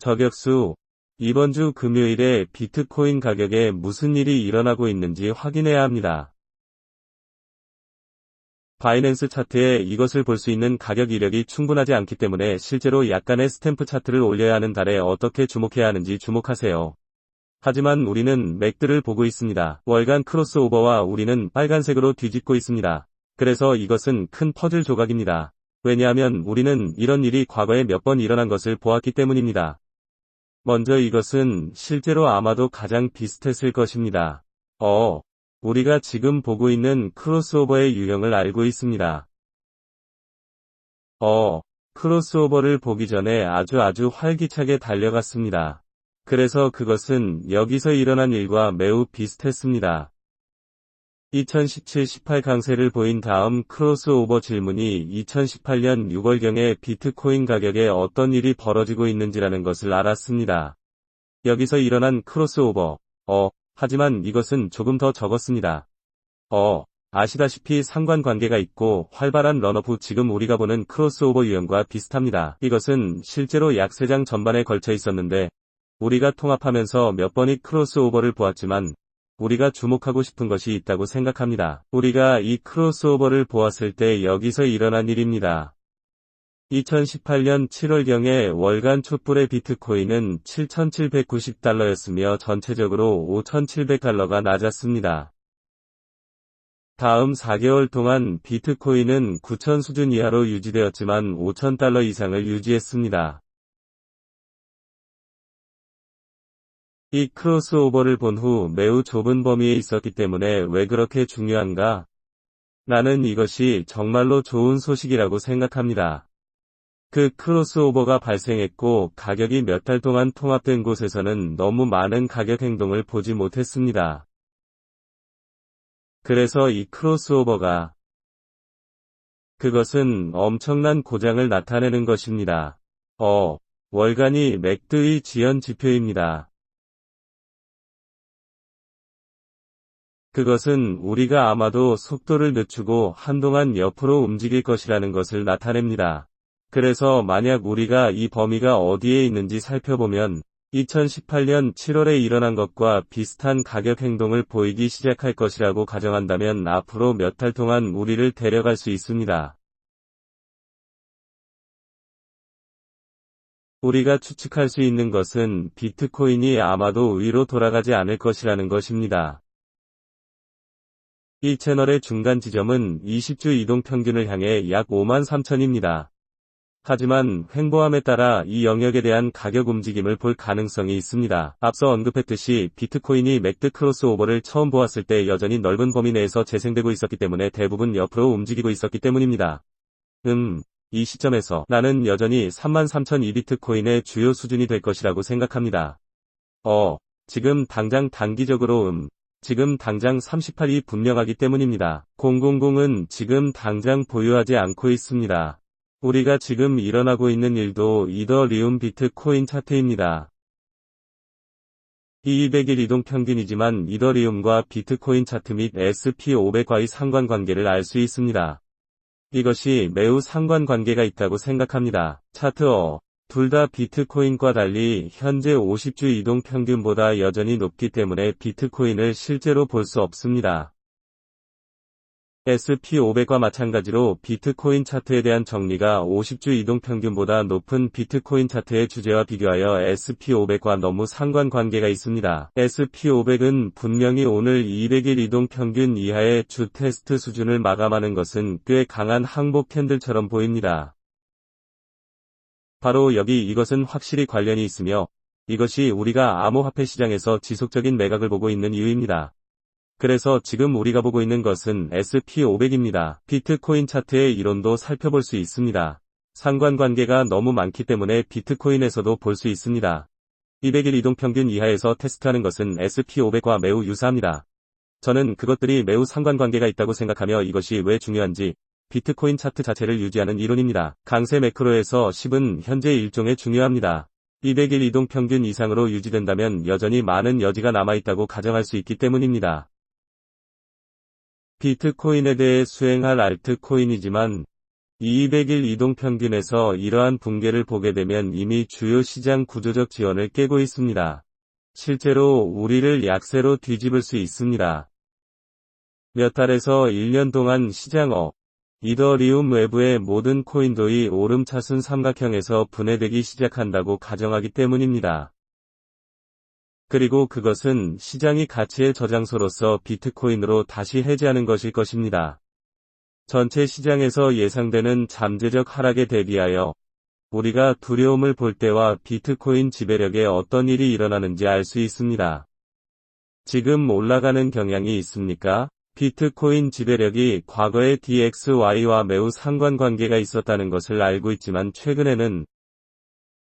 저격수, 이번 주 금요일에 비트코인 가격에 무슨 일이 일어나고 있는지 확인해야 합니다. 바이낸스 차트에 이것을 볼 수 있는 가격 이력이 충분하지 않기 때문에 실제로 약간의 스탬프 차트를 올려야 하는 달에 어떻게 주목해야 하는지 주목하세요. 하지만 우리는 맥드를 보고 있습니다. 월간 크로스오버와 우리는 빨간색으로 뒤집고 있습니다. 그래서 이것은 큰 퍼즐 조각입니다. 왜냐하면 우리는 이런 일이 과거에 몇 번 일어난 것을 보았기 때문입니다. 먼저 이것은 실제로 아마도 가장 비슷했을 것입니다. 우리가 지금 보고 있는 크로스오버의 유형을 알고 있습니다. 크로스오버를 보기 전에 아주 활기차게 달려갔습니다. 그래서 그것은 여기서 일어난 일과 매우 비슷했습니다. 2017-18 강세를 보인 다음 크로스오버 질문이 2018년 6월경에 비트코인 가격에 어떤 일이 벌어지고 있는지라는 것을 알았습니다. 여기서 일어난 크로스오버. 하지만 이것은 조금 더 적었습니다. 아시다시피 상관관계가 있고 활발한 런업 후 지금 우리가 보는 크로스오버 유형과 비슷합니다. 이것은 실제로 약 3장 전반에 걸쳐 있었는데 우리가 통합하면서 몇 번의 크로스오버를 보았지만 우리가 주목하고 싶은 것이 있다고 생각합니다. 우리가 이 크로스오버를 보았을 때 여기서 일어난 일입니다. 2018년 7월경에 월간 촛불의 비트코인은 7,790달러였으며 전체적으로 5,700달러가 낮았습니다. 다음 4개월 동안 비트코인은 9,000 수준 이하로 유지되었지만 5,000달러 이상을 유지했습니다. 이 크로스오버를 본 후 매우 좁은 범위에 있었기 때문에 왜 그렇게 중요한가? 나는 이것이 정말로 좋은 소식이라고 생각합니다. 그 크로스오버가 발생했고 가격이 몇 달 동안 통합된 곳에서는 너무 많은 가격 행동을 보지 못했습니다. 그래서 이 크로스오버가 그것은 엄청난 고장을 나타내는 것입니다. 월간이 맥드의 지연 지표입니다. 그것은 우리가 아마도 속도를 늦추고 한동안 옆으로 움직일 것이라는 것을 나타냅니다. 그래서 만약 우리가 이 범위가 어디에 있는지 살펴보면 2018년 7월에 일어난 것과 비슷한 가격 행동을 보이기 시작할 것이라고 가정한다면 앞으로 몇 달 동안 우리를 데려갈 수 있습니다. 우리가 추측할 수 있는 것은 비트코인이 아마도 위로 돌아가지 않을 것이라는 것입니다. 이 채널의 중간 지점은 20주 이동 평균을 향해 약 53,000입니다. 하지만 횡보함에 따라 이 영역에 대한 가격 움직임을 볼 가능성이 있습니다. 앞서 언급했듯이 비트코인이 맥드 크로스오버를 처음 보았을 때 여전히 넓은 범위 내에서 재생되고 있었기 때문에 대부분 옆으로 움직이고 있었기 때문입니다. 이 시점에서 나는 여전히 33,000이 비트코인의 주요 수준이 될 것이라고 생각합니다. 지금 당장 단기적으로 지금 당장 38이 분명하기 때문입니다. 000은 지금 당장 보유하지 않고 있습니다. 우리가 지금 일어나고 있는 일도 이더리움 비트코인 차트입니다. 이 200일 이동 평균이지만 이더리움과 비트코인 차트 및 SP500과의 상관관계를 알 수 있습니다. 이것이 매우 상관관계가 있다고 생각합니다. 차트 둘 다 비트코인과 달리 현재 50주 이동 평균보다 여전히 높기 때문에 비트코인을 실제로 볼 수 없습니다. SP500과 마찬가지로 비트코인 차트에 대한 정리가 50주 이동 평균보다 높은 비트코인 차트의 주제와 비교하여 SP500과 너무 상관관계가 있습니다. SP500은 분명히 오늘 200일 이동 평균 이하의 주 테스트 수준을 마감하는 것은 꽤 강한 항복 캔들처럼 보입니다. 바로 여기 이것은 확실히 관련이 있으며 이것이 우리가 암호화폐 시장에서 지속적인 매각을 보고 있는 이유입니다. 그래서 지금 우리가 보고 있는 것은 SP500입니다. 비트코인 차트의 이론도 살펴볼 수 있습니다. 상관관계가 너무 많기 때문에 비트코인에서도 볼 수 있습니다. 200일 이동평균 이하에서 테스트하는 것은 SP500과 매우 유사합니다. 저는 그것들이 매우 상관관계가 있다고 생각하며 이것이 왜 중요한지 비트코인 차트 자체를 유지하는 이론입니다. 강세 매크로에서 10은 현재 일종의 중요합니다. 200일 이동평균 이상으로 유지된다면 여전히 많은 여지가 남아있다고 가정할 수 있기 때문입니다. 비트코인에 대해 수행할 알트코인이지만 200일 이동평균에서 이러한 붕괴를 보게 되면 이미 주요 시장 구조적 지원을 깨고 있습니다. 실제로 우리를 약세로 뒤집을 수 있습니다. 몇 달에서 1년 동안 시장업, 이더리움 외부의 모든 코인도이 오름차순 삼각형에서 분해되기 시작한다고 가정하기 때문입니다. 그리고 그것은 시장이 가치의 저장소로서 비트코인으로 다시 해제하는 것일 것입니다. 전체 시장에서 예상되는 잠재적 하락에 대비하여 우리가 두려움을 볼 때와 비트코인 지배력에 어떤 일이 일어나는지 알 수 있습니다. 지금 올라가는 경향이 있습니까? 비트코인 지배력이 과거의 DXY와 매우 상관관계가 있었다는 것을 알고 있지만 최근에는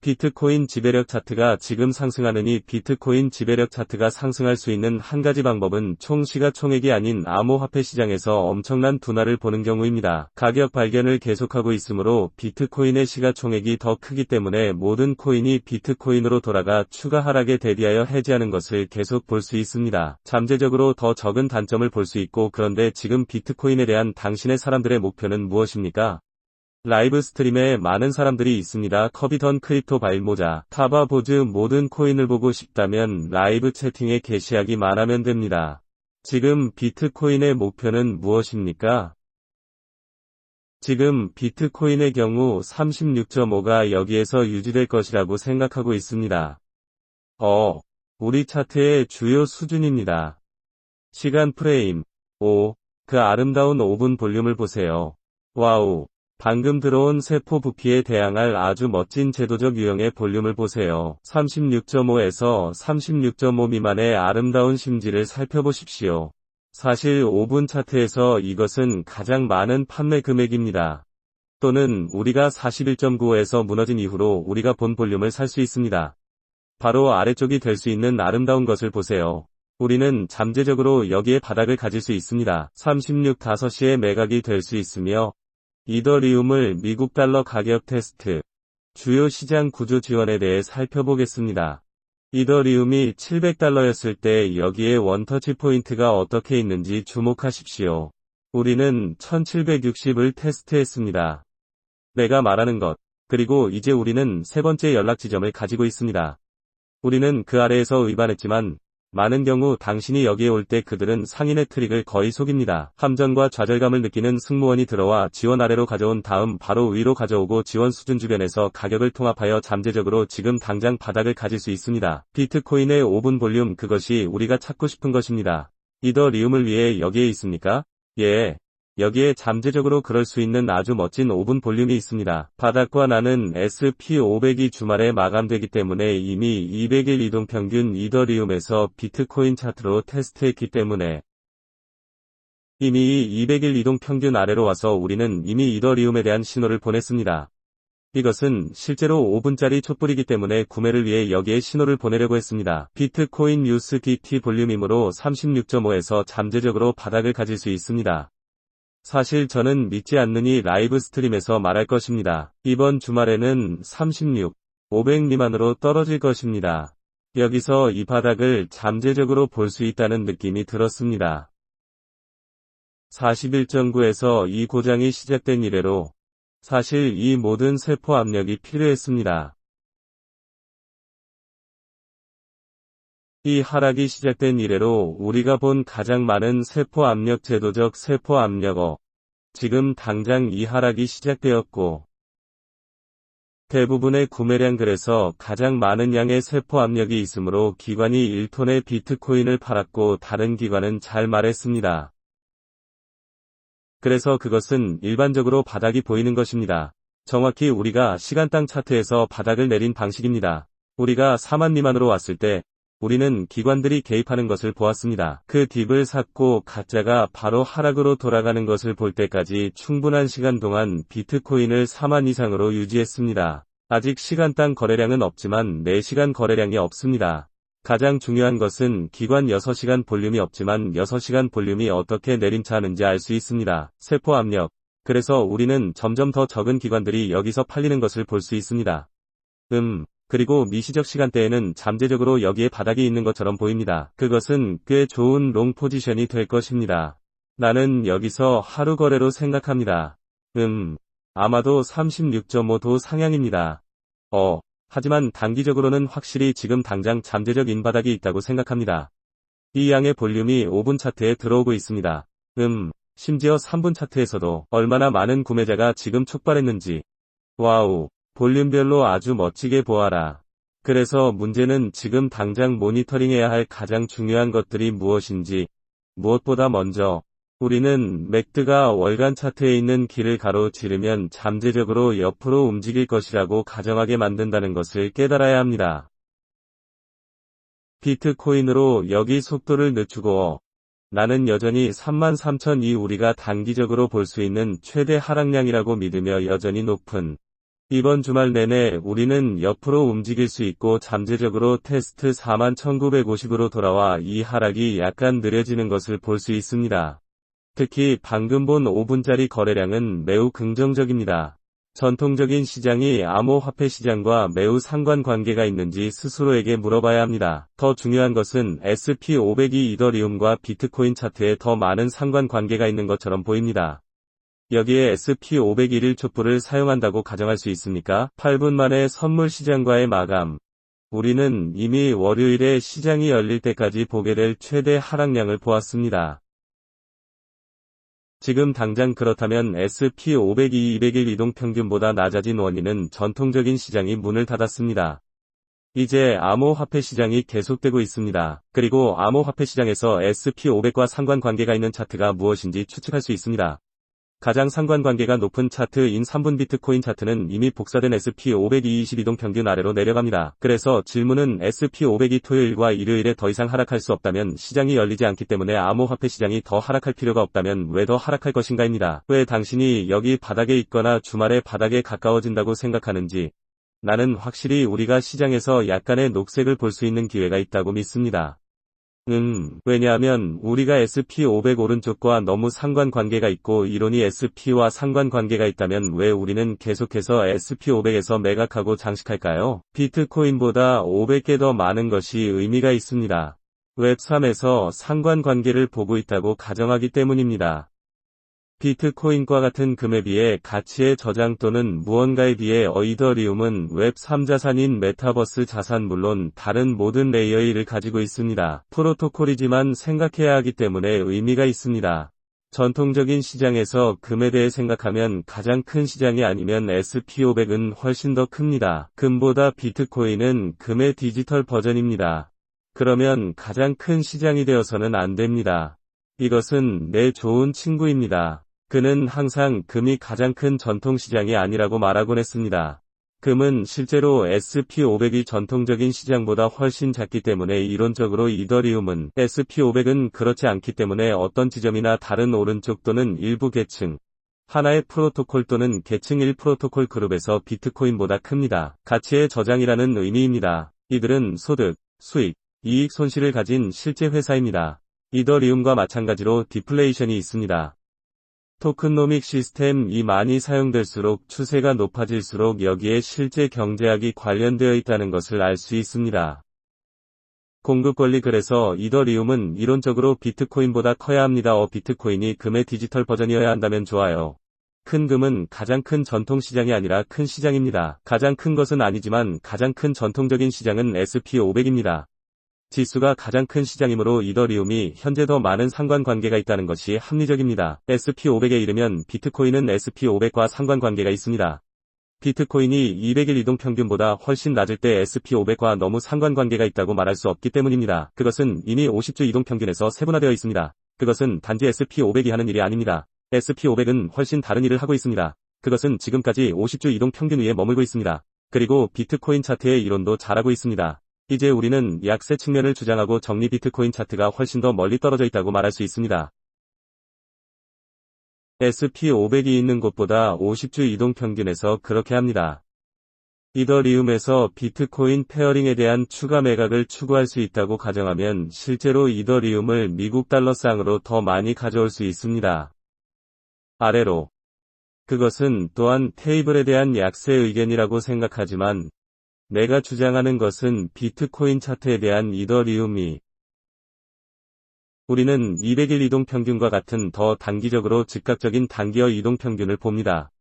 비트코인 지배력 차트가 지금 상승하느니 비트코인 지배력 차트가 상승할 수 있는 한 가지 방법은 총 시가총액이 아닌 암호화폐 시장에서 엄청난 둔화를 보는 경우입니다. 가격 발견을 계속하고 있으므로 비트코인의 시가총액이 더 크기 때문에 모든 코인이 비트코인으로 돌아가 추가 하락에 대비하여 해지하는 것을 계속 볼 수 있습니다. 잠재적으로 더 적은 단점을 볼 수 있고 그런데 지금 비트코인에 대한 당신의 사람들의 목표는 무엇입니까? 라이브 스트림에 많은 사람들이 있습니다. 커비던 크립토 바일모자, 타바보즈 모든 코인을 보고 싶다면 라이브 채팅에 게시하기만 하면 됩니다. 지금 비트코인의 목표는 무엇입니까? 지금 비트코인의 경우 36.5가 여기에서 유지될 것이라고 생각하고 있습니다. 우리 차트의 주요 수준입니다. 시간 프레임 5. 그 아름다운 5분 볼륨을 보세요. 와우. 방금 들어온 세포 부피에 대항할 아주 멋진 제도적 유형의 볼륨을 보세요. 36.5에서 36.5 미만의 아름다운 심지를 살펴보십시오. 사실 5분 차트에서 이것은 가장 많은 판매 금액입니다. 또는 우리가 41.95에서 무너진 이후로 우리가 본 볼륨을 살 수 있습니다. 바로 아래쪽이 될 수 있는 아름다운 것을 보세요. 우리는 잠재적으로 여기에 바닥을 가질 수 있습니다. 36 5시에 매각이 될 수 있으며 이더리움을 미국 달러 가격 테스트, 주요 시장 구조 지원에 대해 살펴보겠습니다. 이더리움이 700달러였을 때 여기에 원터치 포인트가 어떻게 있는지 주목하십시오. 우리는 1760을 테스트했습니다. 내가 말하는 것. 그리고 이제 우리는 세 번째 연락 지점을 가지고 있습니다. 우리는 그 아래에서 위반했지만 많은 경우 당신이 여기에 올 때 그들은 상인의 트릭을 거의 속입니다. 함정과 좌절감을 느끼는 승무원이 들어와 지원 아래로 가져온 다음 바로 위로 가져오고 지원 수준 주변에서 가격을 통합하여 잠재적으로 지금 당장 바닥을 가질 수 있습니다. 비트코인의 5분 볼륨 그것이 우리가 찾고 싶은 것입니다. 이더리움을 위해 여기에 있습니까? 예. 여기에 잠재적으로 그럴 수 있는 아주 멋진 5분 볼륨이 있습니다. 바닥과 나는 SP500이 주말에 마감되기 때문에 이미 200일 이동평균 이더리움에서 비트코인 차트로 테스트했기 때문에 이미 200일 이동평균 아래로 와서 우리는 이미 이더리움에 대한 신호를 보냈습니다. 이것은 실제로 5분짜리 촛불이기 때문에 구매를 위해 여기에 신호를 보내려고 했습니다. 비트코인 USDT 볼륨이므로 36.5에서 잠재적으로 바닥을 가질 수 있습니다. 사실 저는 믿지 않느니 라이브 스트림에서 말할 것입니다. 이번 주말에는 36, 500 미만으로 떨어질 것입니다. 여기서 이 바닥을 잠재적으로 볼 수 있다는 느낌이 들었습니다. 41.9에서 이 고장이 시작된 이래로 사실 이 모든 세포 압력이 필요했습니다. 이 하락이 시작된 이래로 우리가 본 가장 많은 세포 압력 제도적 세포 압력어. 지금 당장 이 하락이 시작되었고 대부분의 구매량 그래서 가장 많은 양의 세포 압력이 있으므로 기관이 1톤의 비트코인을 팔았고 다른 기관은 잘 말했습니다. 그래서 그것은 일반적으로 바닥이 보이는 것입니다. 정확히 우리가 시간당 차트에서 바닥을 내린 방식입니다. 우리가 4만 미만으로 왔을 때 우리는 기관들이 개입하는 것을 보았습니다. 그 딥을 샀고 가짜가 바로 하락으로 돌아가는 것을 볼 때까지 충분한 시간 동안 비트코인을 4만 이상으로 유지했습니다. 아직 시간당 거래량은 없지만 4시간 거래량이 없습니다. 가장 중요한 것은 기관 6시간 볼륨이 없지만 6시간 볼륨이 어떻게 내림차하는지 알 수 있습니다. 세포 압력. 그래서 우리는 점점 더 적은 기관들이 여기서 팔리는 것을 볼 수 있습니다. 그리고 미시적 시간대에는 잠재적으로 여기에 바닥이 있는 것처럼 보입니다. 그것은 꽤 좋은 롱 포지션이 될 것입니다. 나는 여기서 하루 거래로 생각합니다. 아마도 36.5도 상향입니다. 하지만 단기적으로는 확실히 지금 당장 잠재적 인바닥이 있다고 생각합니다. 이 양의 볼륨이 5분 차트에 들어오고 있습니다. 심지어 3분 차트에서도 얼마나 많은 구매자가 지금 촉발했는지. 와우, 볼륨별로 아주 멋지게 보아라. 그래서 문제는 지금 당장 모니터링해야 할 가장 중요한 것들이 무엇인지, 무엇보다 먼저 우리는 맥드가 월간 차트에 있는 길을 가로지르면 잠재적으로 옆으로 움직일 것이라고 가정하게 만든다는 것을 깨달아야 합니다. 비트코인으로 여기 속도를 늦추고 나는 여전히 33,000이 우리가 단기적으로 볼 수 있는 최대 하락량이라고 믿으며 여전히 높은 이번 주말 내내 우리는 옆으로 움직일 수 있고 잠재적으로 테스트 41,950으로 돌아와 이 하락이 약간 느려지는 것을 볼 수 있습니다. 특히 방금 본 5분짜리 거래량은 매우 긍정적입니다. 전통적인 시장이 암호화폐 시장과 매우 상관관계가 있는지 스스로에게 물어봐야 합니다. 더 중요한 것은 SP500이 이더리움과 비트코인 차트에 더 많은 상관관계가 있는 것처럼 보입니다. 여기에 SP500 1일 촛불을 사용한다고 가정할 수 있습니까? 8분 만에 선물 시장과의 마감. 우리는 이미 월요일에 시장이 열릴 때까지 보게 될 최대 하락량을 보았습니다. 지금 당장 그렇다면 SP500이 200일 이동평균보다 낮아진 원인은 전통적인 시장이 문을 닫았습니다. 이제 암호화폐 시장이 계속되고 있습니다. 그리고 암호화폐 시장에서 SP500과 상관관계가 있는 차트가 무엇인지 추측할 수 있습니다. 가장 상관관계가 높은 차트인 3분 비트코인 차트는 이미 복사된 SP500이 22동 평균 아래로 내려갑니다. 그래서 질문은 SP500이 토요일과 일요일에 더 이상 하락할 수 없다면 시장이 열리지 않기 때문에 암호화폐 시장이 더 하락할 필요가 없다면 왜 더 하락할 것인가입니다. 왜 당신이 여기 바닥에 있거나 주말에 바닥에 가까워진다고 생각하는지 나는 확실히 우리가 시장에서 약간의 녹색을 볼 수 있는 기회가 있다고 믿습니다. 왜냐하면 우리가 SP500 오른쪽과 너무 상관관계가 있고 이론이 SP와 상관관계가 있다면 왜 우리는 계속해서 SP500에서 매각하고 장식할까요? 비트코인보다 500개 더 많은 것이 의미가 있습니다. 웹3에서 상관관계를 보고 있다고 가정하기 때문입니다. 비트코인과 같은 금에 비해 가치의 저장 또는 무언가에 비해 이더리움은 웹3 자산인 메타버스 자산 물론 다른 모든 레이어의 일을 가지고 있습니다. 프로토콜이지만 생각해야 하기 때문에 의미가 있습니다. 전통적인 시장에서 금에 대해 생각하면 가장 큰 시장이 아니면 SP500은 훨씬 더 큽니다. 금보다 비트코인은 금의 디지털 버전입니다. 그러면 가장 큰 시장이 되어서는 안 됩니다. 이것은 내 좋은 친구입니다. 그는 항상 금이 가장 큰 전통시장이 아니라고 말하곤 했습니다. 금은 실제로 SP500이 전통적인 시장보다 훨씬 작기 때문에 이론적으로 이더리움은 SP500은 그렇지 않기 때문에 어떤 지점이나 다른 오른쪽 또는 일부 계층, 하나의 프로토콜 또는 계층 1 프로토콜 그룹에서 비트코인보다 큽니다. 가치의 저장이라는 의미입니다. 이들은 소득, 수익, 이익 손실을 가진 실제 회사입니다. 이더리움과 마찬가지로 디플레이션이 있습니다. 토큰노믹 시스템이 많이 사용될수록 추세가 높아질수록 여기에 실제 경제학이 관련되어 있다는 것을 알 수 있습니다. 공급 권리 그래서 이더리움은 이론적으로 비트코인보다 커야 합니다. 비트코인이 금의 디지털 버전이어야 한다면 좋아요. 큰 금은 가장 큰 전통시장이 아니라 큰 시장입니다. 가장 큰 것은 아니지만 가장 큰 전통적인 시장은 SP500입니다. 지수가 가장 큰 시장이므로 이더리움이 현재 더 많은 상관관계가 있다는 것이 합리적입니다. SP500에 이르면 비트코인은 SP500과 상관관계가 있습니다. 비트코인이 200일 이동평균보다 훨씬 낮을 때 SP500과 너무 상관관계가 있다고 말할 수 없기 때문입니다. 그것은 이미 50주 이동평균에서 세분화되어 있습니다. 그것은 단지 SP500이 하는 일이 아닙니다. SP500은 훨씬 다른 일을 하고 있습니다. 그것은 지금까지 50주 이동평균 위에 머물고 있습니다. 그리고 비트코인 차트의 이론도 잘하고 있습니다. 이제 우리는 약세 측면을 주장하고 정리 비트코인 차트가 훨씬 더 멀리 떨어져 있다고 말할 수 있습니다. SP500이 있는 곳보다 50주 이동평균에서 그렇게 합니다. 이더리움에서 비트코인 페어링에 대한 추가 매각을 추구할 수 있다고 가정하면 실제로 이더리움을 미국 달러쌍으로 더 많이 가져올 수 있습니다. 아래로. 그것은 또한 테이블에 대한 약세 의견이라고 생각하지만 내가 주장하는 것은 비트코인 차트에 대한 이더리움이 우리는 200일 이동평균과 같은 더 단기적으로 즉각적인 단기어 이동평균을 봅니다.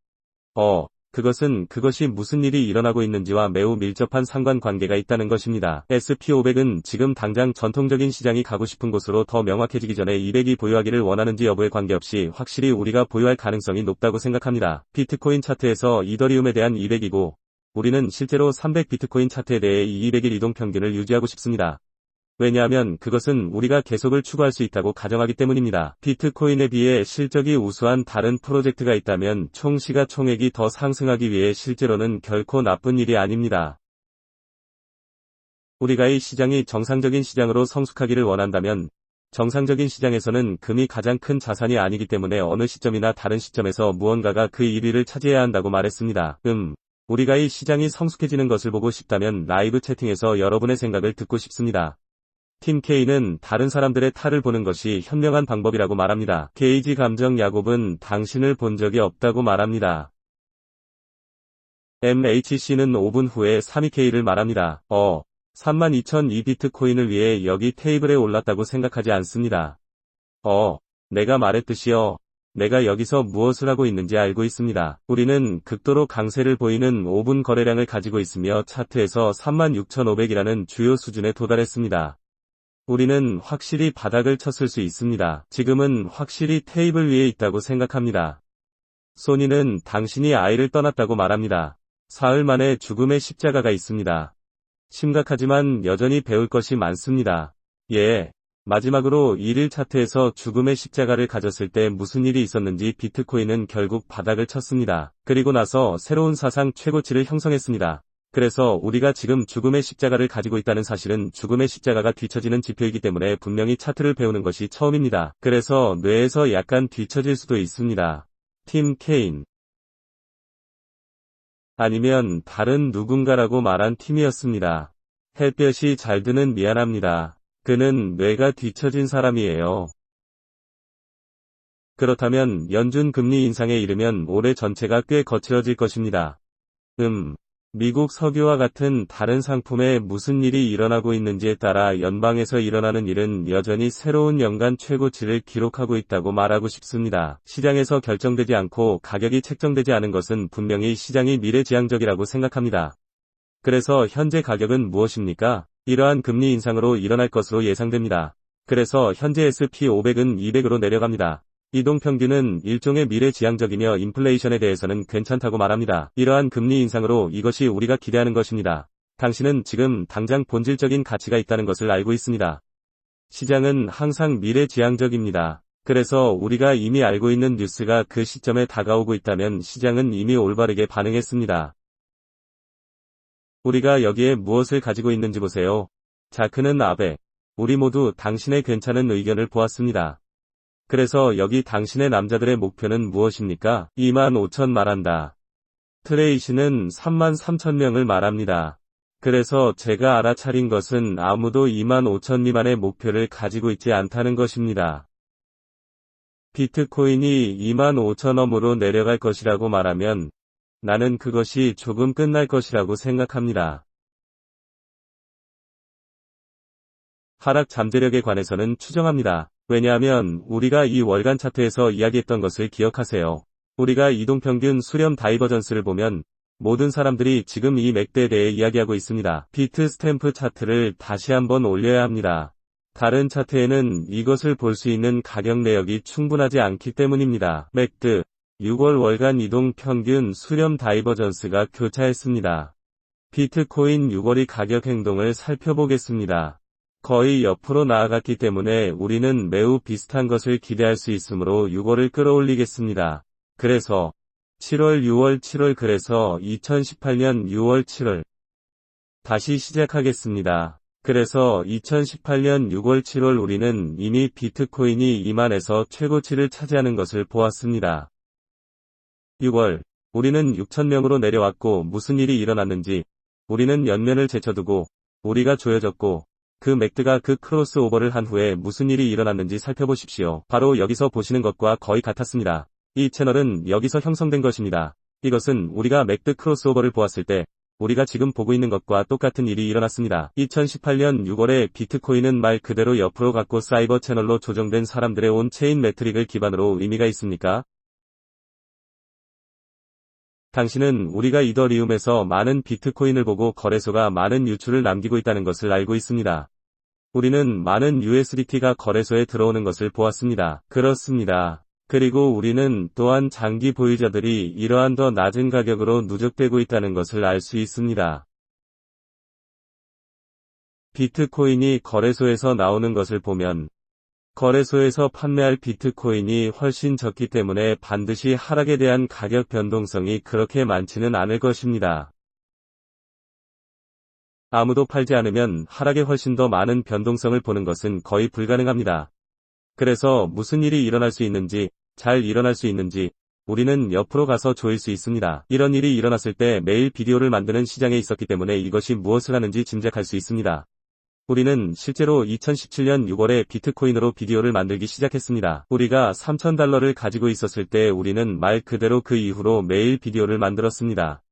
그것이 무슨 일이 일어나고 있는지와 매우 밀접한 상관관계가 있다는 것입니다. SP500은 지금 당장 전통적인 시장이 가고 싶은 곳으로 더 명확해지기 전에 200이 보유하기를 원하는지 여부에 관계없이 확실히 우리가 보유할 가능성이 높다고 생각합니다. 비트코인 차트에서 이더리움에 대한 200이고, 우리는 실제로 300 비트코인 차트에 대해 이 200일 이동평균을 유지하고 싶습니다. 왜냐하면 그것은 우리가 계속을 추구할 수 있다고 가정하기 때문입니다. 비트코인에 비해 실적이 우수한 다른 프로젝트가 있다면 총 시가총액이 더 상승하기 위해 실제로는 결코 나쁜 일이 아닙니다. 우리가 이 시장이 정상적인 시장으로 성숙하기를 원한다면 정상적인 시장에서는 금이 가장 큰 자산이 아니기 때문에 어느 시점이나 다른 시점에서 무언가가 그 1위를 차지해야 한다고 말했습니다. 우리가 이 시장이 성숙해지는 것을 보고 싶다면 라이브 채팅에서 여러분의 생각을 듣고 싶습니다. 팀 K는 다른 사람들의 탈을 보는 것이 현명한 방법이라고 말합니다. 게이지 감정 야곱은 당신을 본 적이 없다고 말합니다. MHC는 5분 후에 32K를 말합니다. 32,002 비트코인을 위해 여기 테이블에 올랐다고 생각하지 않습니다. 내가 말했듯이요. 내가 여기서 무엇을 하고 있는지 알고 있습니다. 우리는 극도로 강세를 보이는 5분 거래량을 가지고 있으며 차트에서 36,500이라는 주요 수준에 도달했습니다. 우리는 확실히 바닥을 쳤을 수 있습니다. 지금은 확실히 테이블 위에 있다고 생각합니다. 소니는 당신이 아이를 떠났다고 말합니다. 사흘 만에 죽음의 십자가가 있습니다. 심각하지만 여전히 배울 것이 많습니다. 마지막으로 1일 차트에서 죽음의 십자가를 가졌을 때 무슨 일이 있었는지 비트코인은 결국 바닥을 쳤습니다. 그리고 나서 새로운 사상 최고치를 형성했습니다. 그래서 우리가 지금 죽음의 십자가를 가지고 있다는 사실은 죽음의 십자가가 뒤처지는 지표이기 때문에 분명히 차트를 배우는 것이 처음입니다. 그래서 뇌에서 약간 뒤처질 수도 있습니다. 팀 케인. 아니면 다른 누군가라고 말한 팀이었습니다. 햇볕이 잘 드는 미안합니다. 그는 뇌가 뒤처진 사람이에요. 그렇다면 연준 금리 인상에 이르면 올해 전체가 꽤 거칠어질 것입니다. 미국 석유와 같은 다른 상품에 무슨 일이 일어나고 있는지에 따라 연방에서 일어나는 일은 여전히 새로운 연간 최고치를 기록하고 있다고 말하고 싶습니다. 시장에서 결정되지 않고 가격이 책정되지 않은 것은 분명히 시장이 미래지향적이라고 생각합니다. 그래서 현재 가격은 무엇입니까? 이러한 금리 인상으로 일어날 것으로 예상됩니다. 그래서 현재 SP500은 200으로 내려갑니다. 이동평균은 일종의 미래지향적이며 인플레이션에 대해서는 괜찮다고 말합니다. 이러한 금리 인상으로 이것이 우리가 기대하는 것입니다. 당신은 지금 당장 본질적인 가치가 있다는 것을 알고 있습니다. 시장은 항상 미래지향적입니다. 그래서 우리가 이미 알고 있는 뉴스가 그 시점에 다가오고 있다면 시장은 이미 올바르게 반응했습니다. 우리가 여기에 무엇을 가지고 있는지 보세요. 자크는 아베. 우리 모두 당신의 괜찮은 의견을 보았습니다. 그래서 여기 당신의 남자들의 목표는 무엇입니까? 25,000 말한다. 트레이시는 33,000명을 말합니다. 그래서 제가 알아차린 것은 아무도 25,000 미만의 목표를 가지고 있지 않다는 것입니다. 비트코인이 25,000옴으로 내려갈 것이라고 말하면 나는 그것이 조금 끝날 것이라고 생각합니다. 하락 잠재력에 관해서는 추정합니다. 왜냐하면 우리가 이 월간 차트에서 이야기했던 것을 기억하세요. 우리가 이동평균 수렴 다이버전스를 보면 모든 사람들이 지금 이 맥드에 대해 이야기하고 있습니다. 비트 스탬프 차트를 다시 한번 올려야 합니다. 다른 차트에는 이것을 볼 수 있는 가격 내역이 충분하지 않기 때문입니다. 맥드 6월 월간 이동평균 수렴 다이버전스가 교차했습니다. 비트코인 6월의 가격 행동을 살펴보겠습니다. 거의 옆으로 나아갔기 때문에 우리는 매우 비슷한 것을 기대할 수 있으므로 6월을 끌어올리겠습니다. 그래서 7월 6월 7월 그래서 2018년 6월 7월 다시 시작하겠습니다. 그래서 2018년 6월 7월 우리는 이미 비트코인이 2만에서 최고치를 차지하는 것을 보았습니다. 6월 우리는 6,000명으로 내려왔고 무슨 일이 일어났는지 우리는 연면을 제쳐두고 우리가 조여졌고 그 맥드가 그 크로스오버를 한 후에 무슨 일이 일어났는지 살펴보십시오. 바로 여기서 보시는 것과 거의 같았습니다. 이 채널은 여기서 형성된 것입니다. 이것은 우리가 맥드 크로스오버를 보았을 때 우리가 지금 보고 있는 것과 똑같은 일이 일어났습니다. 2018년 6월에 비트코인은 말 그대로 옆으로 갔고 사이버 채널로 조정된 사람들의 온 체인 매트릭을 기반으로 의미가 있습니까? 당신은 우리가 이더리움에서 많은 비트코인을 보고 거래소가 많은 유출을 남기고 있다는 것을 알고 있습니다. 우리는 많은 USDT가 거래소에 들어오는 것을 보았습니다. 그렇습니다. 그리고 우리는 또한 장기 보유자들이 이러한 더 낮은 가격으로 누적되고 있다는 것을 알 수 있습니다. 비트코인이 거래소에서 나오는 것을 보면 거래소에서 판매할 비트코인이 훨씬 적기 때문에 반드시 하락에 대한 가격 변동성이 그렇게 많지는 않을 것입니다. 아무도 팔지 않으면 하락에 훨씬 더 많은 변동성을 보는 것은 거의 불가능합니다. 그래서 무슨 일이 일어날 수 있는지, 잘 일어날 수 있는지 우리는 옆으로 가서 조일 수 있습니다. 이런 일이 일어났을 때 매일 비디오를 만드는 시장에 있었기 때문에 이것이 무엇을 하는지 짐작할 수 있습니다. 우리는 실제로 2017년 6월에 비트코인으로 비디오를 만들기 시작했습니다. 우리가 $3,000를 가지고 있었을 때 우리는 말 그대로 그 이후로 매일 비디오를 만들었습니다.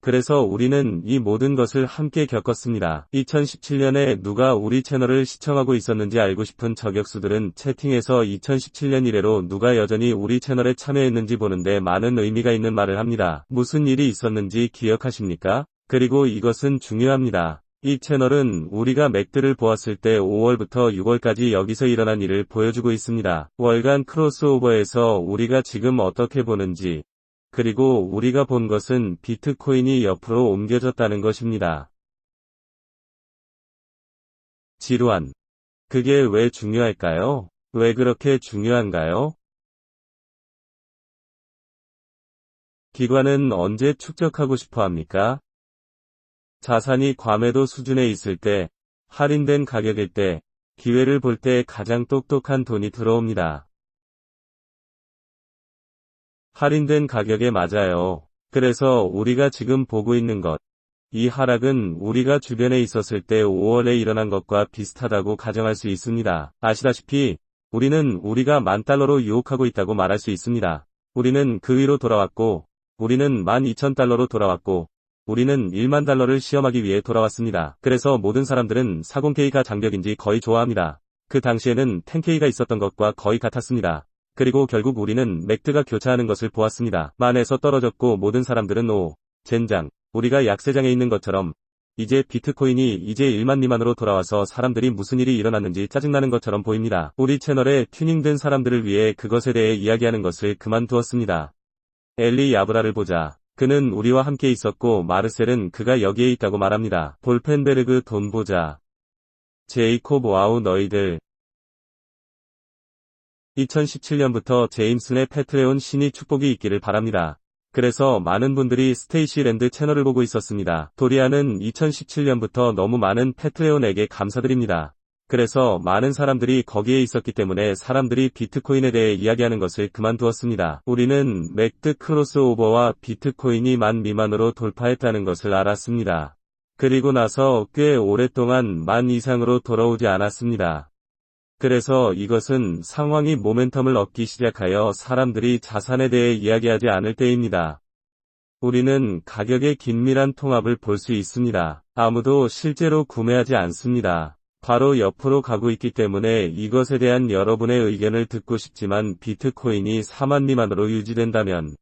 그래서 우리는 이 모든 것을 함께 겪었습니다. 2017년에 누가 우리 채널을 시청하고 있었는지 알고 싶은 저격수들은 채팅에서 2017년 이래로 누가 여전히 우리 채널에 참여했는지 보는데 많은 의미가 있는 말을 합니다. 무슨 일이 있었는지 기억하십니까? 그리고 이것은 중요합니다. 이 채널은 우리가 맥들을 보았을 때 5월부터 6월까지 여기서 일어난 일을 보여주고 있습니다. 월간 크로스오버에서 우리가 지금 어떻게 보는지, 그리고 우리가 본 것은 비트코인이 옆으로 옮겨졌다는 것입니다. 지루한. 그게 왜 중요할까요? 왜 그렇게 중요한가요? 기관은 언제 축적하고 싶어 합니까? 자산이 과매도 수준에 있을 때, 할인된 가격일 때, 기회를 볼 때 가장 똑똑한 돈이 들어옵니다. 할인된 가격에 맞아요. 그래서 우리가 지금 보고 있는 것, 이 하락은 우리가 주변에 있었을 때 5월에 일어난 것과 비슷하다고 가정할 수 있습니다. 아시다시피 우리는 우리가 $10,000로 유혹하고 있다고 말할 수 있습니다. 우리는 그 위로 돌아왔고, 우리는 $12,000로 돌아왔고, 우리는 $10,000를 시험하기 위해 돌아왔습니다. 그래서 모든 사람들은 40K가 장벽인지 거의 좋아합니다. 그 당시에는 10K가 있었던 것과 거의 같았습니다. 그리고 결국 우리는 맥드가 교차하는 것을 보았습니다. 만에서 떨어졌고 모든 사람들은 젠장, 우리가 약세장에 있는 것처럼 이제 비트코인이 이제 1만 미만으로 돌아와서 사람들이 무슨 일이 일어났는지 짜증나는 것처럼 보입니다. 우리 채널에 튜닝된 사람들을 위해 그것에 대해 이야기하는 것을 그만두었습니다. 엘리 야브라를 보자. 그는 우리와 함께 있었고 마르셀은 그가 여기에 있다고 말합니다. 볼펜베르그 돈 보자. 제이콥 와우 너희들. 2017년부터 제임슨의 패트레온 신이 축복이 있기를 바랍니다. 그래서 많은 분들이 스테이시 랜드 채널을 보고 있었습니다. 도리아는 2017년부터 너무 많은 패트레온에게 감사드립니다. 그래서 많은 사람들이 거기에 있었기 때문에 사람들이 비트코인에 대해 이야기하는 것을 그만두었습니다. 우리는 맥드 크로스오버와 비트코인이 10,000 미만으로 돌파했다는 것을 알았습니다. 그리고 나서 꽤 오랫동안 10,000 이상으로 돌아오지 않았습니다. 그래서 이것은 상황이 모멘텀을 얻기 시작하여 사람들이 자산에 대해 이야기하지 않을 때입니다. 우리는 가격의 긴밀한 통합을 볼 수 있습니다. 아무도 실제로 구매하지 않습니다. 바로 옆으로 가고 있기 때문에 이것에 대한 여러분의 의견을 듣고 싶지만 비트코인이 40,000 미만으로 유지된다면